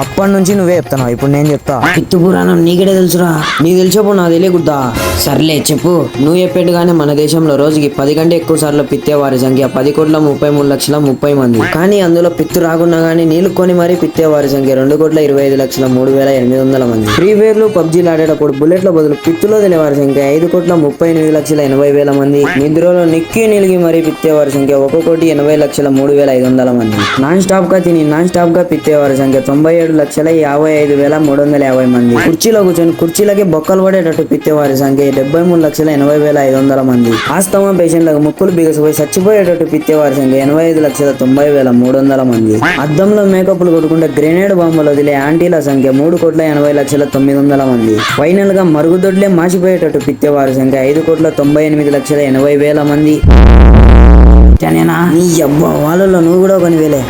అప్పటి నుంచి నువ్వే చెప్తున్నావు, ఇప్పుడు నేను చెప్తా. పిత్తు పురాణం నీకెడే తెలుసురా? నీకు తెలిసేప్పుడు నాకు తెలియకుద్దా? సర్లే చెప్పు. నువ్వు చెప్పేట్టుగానే మన దేశంలో రోజుకి 10 కంటే ఎక్కువ సార్లు పిత్తేవారి సంఖ్య 10,33,30,30 మంది. కానీ అందులో పిత్తు రాకున్నా గానీ నీళ్లు కొని మరీ పిత్తేవారి సంఖ్య 2,25,03,800 మంది. ఫ్రీ ఫైర్లు పబ్జీలు ఆడేటప్పుడు బుల్లెట్ల బదులు పిత్తులో తెలియవారి సంఖ్య 5,38,80,000 మంది. నిద్రలో నిక్కి నిలిగి మరీ పిత్తేవారి సంఖ్య 1,80,03,500 మంది. నాన్ స్టాప్ గా తిని నాన్ స్టాప్ గా పిత్తేవారి సంఖ్య 97,55,350 మంది. కుర్చీలో కూర్చొని కుర్చీలకి బొక్కలు పడేటట్టు పిత్తేవారి సంఖ్య 73,80,500 మంది. ఆస్తమా పేషెంట్లకు ముక్కులు బిగసిపోయి చచ్చిపోయేటట్టు పిత్తేవారి సంఖ్య 85,90,300 మంది. అద్దంలో మేకప్లు కొట్టుకుంటే గ్రెనేడ్ బాంబులు వదిలే ఆంటీల సంఖ్య 3,80,09,00 మంది. ఫైనల్ గా మరుగుదొడ్లే మాసిపోయేటట్టు పిత్తేవారి సంఖ్య 5,98,80,000 మంది. నీ నీ అబ్బా వాళ్ళలో నువ్వు కూడా కొనివేలే.